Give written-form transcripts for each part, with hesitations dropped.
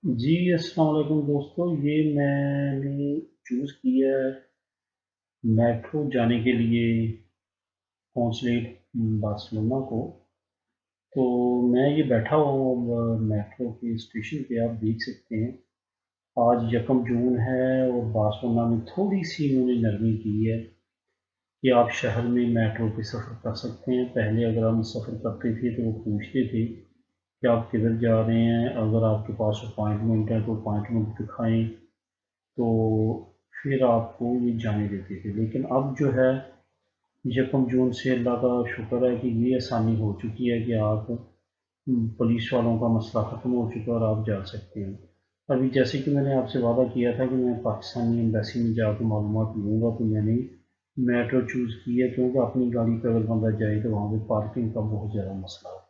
जी, अस्सलाम वालेकुम दोस्तों। ये मैंने चूज़ किया है मेट्रो जाने के लिए कॉन्सुलेट बार्सिलोना को। तो मैं ये बैठा हुआ हूँ अब मेट्रो के स्टेशन पे, आप देख सकते हैं। आज यकम जून है और बार्सिलोना में थोड़ी-सी इन्होंने नरमी की है कि आप शहर में मेट्रो पे सफ़र कर सकते हैं। पहले अगर हम सफ़र करते थे तो वो पूछते थे कि आप किधर जा रहे हैं, अगर आपके पास अपॉइंटमेंट है तो अपॉइंटमेंट दिखाएँ। तो फिर आपको ये जाने देते थे, लेकिन अब जो है यकम जून से अल्लाह का शुक्र है कि ये आसानी हो चुकी है कि आप पुलिस वालों का मसला ख़त्म हो चुका है और आप जा सकते हैं। अभी जैसे कि मैंने आपसे वादा किया था कि मैं पाकिस्तानी एम्बेसी में जाकर मालूमात लूँगा, तो मैंने मेट्रो चूज़ की है क्योंकि अपनी गाड़ी पे अगर बंदा जाए तो वहाँ पे पार्किंग का बहुत ज़्यादा मसला होता है।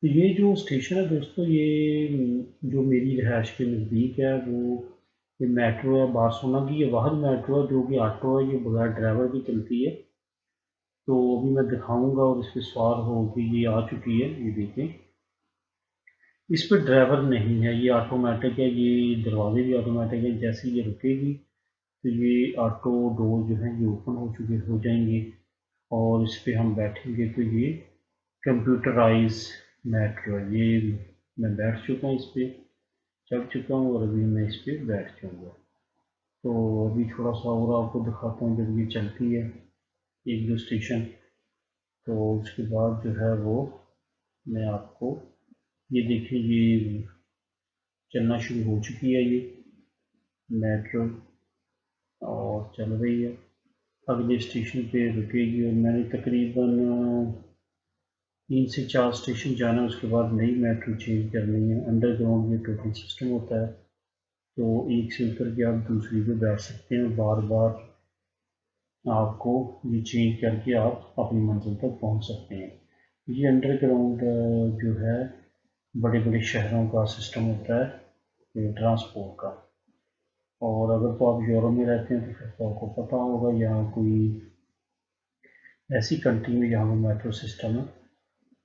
तो ये जो स्टेशन है दोस्तों, ये जो मेरी रिहाइश के नज़दीक है, वो ये मेट्रो है बार्सिलोना की। ये वाहद मेट्रो है जो कि ऑटो है, ये बगैर ड्राइवर की चलती है। तो अभी मैं दिखाऊंगा और इस पे सवार हो कि ये आ चुकी है, ये देखें। इस पे ड्राइवर नहीं है, ये ऑटोमेटिक है, ये दरवाजे भी ऑटोमेटिक है। जैसे ये रुकेगी तो ये ऑटो डोर जो है ये ओपन हो जाएंगे और इस पे हम बैठेंगे तो ये कंप्यूटराइज मेट्रो है। ये मैं बैठ चुका हूँ, इस पे चढ़ चुका हूँ और अभी मैं इस पे बैठ जाऊँगा। तो अभी थोड़ा सा और आपको दिखाता हूँ जब ये चलती है एक दो स्टेशन, तो उसके बाद जो है वो मैं आपको ये देखिए, ये चलना शुरू हो चुकी है ये मेट्रो और चल रही है। अगले स्टेशन पे रुकेगी और मैंने तकरीबन 3 से 4 स्टेशन जाना है, उसके बाद नई मेट्रो चेंज करनी है। अंडरग्राउंड ये टोटल सिस्टम होता है, तो एक से उतर के आप दूसरी पे बैठ सकते हैं। बार बार आपको ये चेंज करके आप अपनी मंजिल तक पहुंच सकते हैं। ये अंडरग्राउंड जो है बड़े बड़े शहरों का सिस्टम होता है ट्रांसपोर्ट का। और अगर तो आप यूरोप में रहते हैं तो फिर तो आपको पता होगा यहाँ कोई ऐसी कंट्री में जहाँ पर मेट्रो सिस्टम है।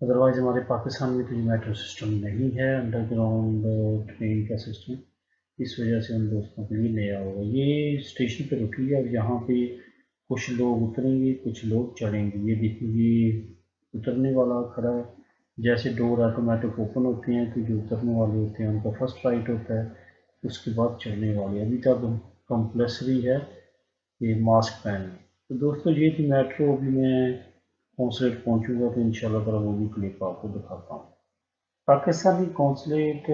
अदरवाइज़ हमारे पाकिस्तान में तो ये मेट्रो सिस्टम नहीं है, अंडरग्राउंड ट्रेन का सिस्टम। इस वजह से उन दोस्तों के लिए नया होगा। ये स्टेशन पे रुकी है और यहाँ पे कुछ लोग उतरेंगे, कुछ लोग चढ़ेंगे। ये देखिए, ये उतरने वाला खड़ा है। जैसे डोर ऑटोमेटिक ओपन होते हैं तो जो उतरने वाले होते हैं उनका फर्स्ट राइट होता है, उसके बाद चढ़ने वाले। अभी तक कंपलसरी है ये मास्क पहनना। तो दोस्तों, ये थी मेट्रो। अभी मैं कॉन्सुलेट पहुंचूंगा तो इंशाल्लाह ताला वो भी क्लिप आपको दिखाता हूँ। पाकिस्तानी कॉन्सुलेट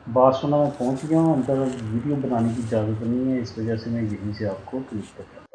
बार्सिलोना में पहुंच गया हूँ। अंदर वीडियो बनाने की इजाज़त नहीं है, इस वजह से मैं यहीं से आपको क्लिप दिखाता हूँ।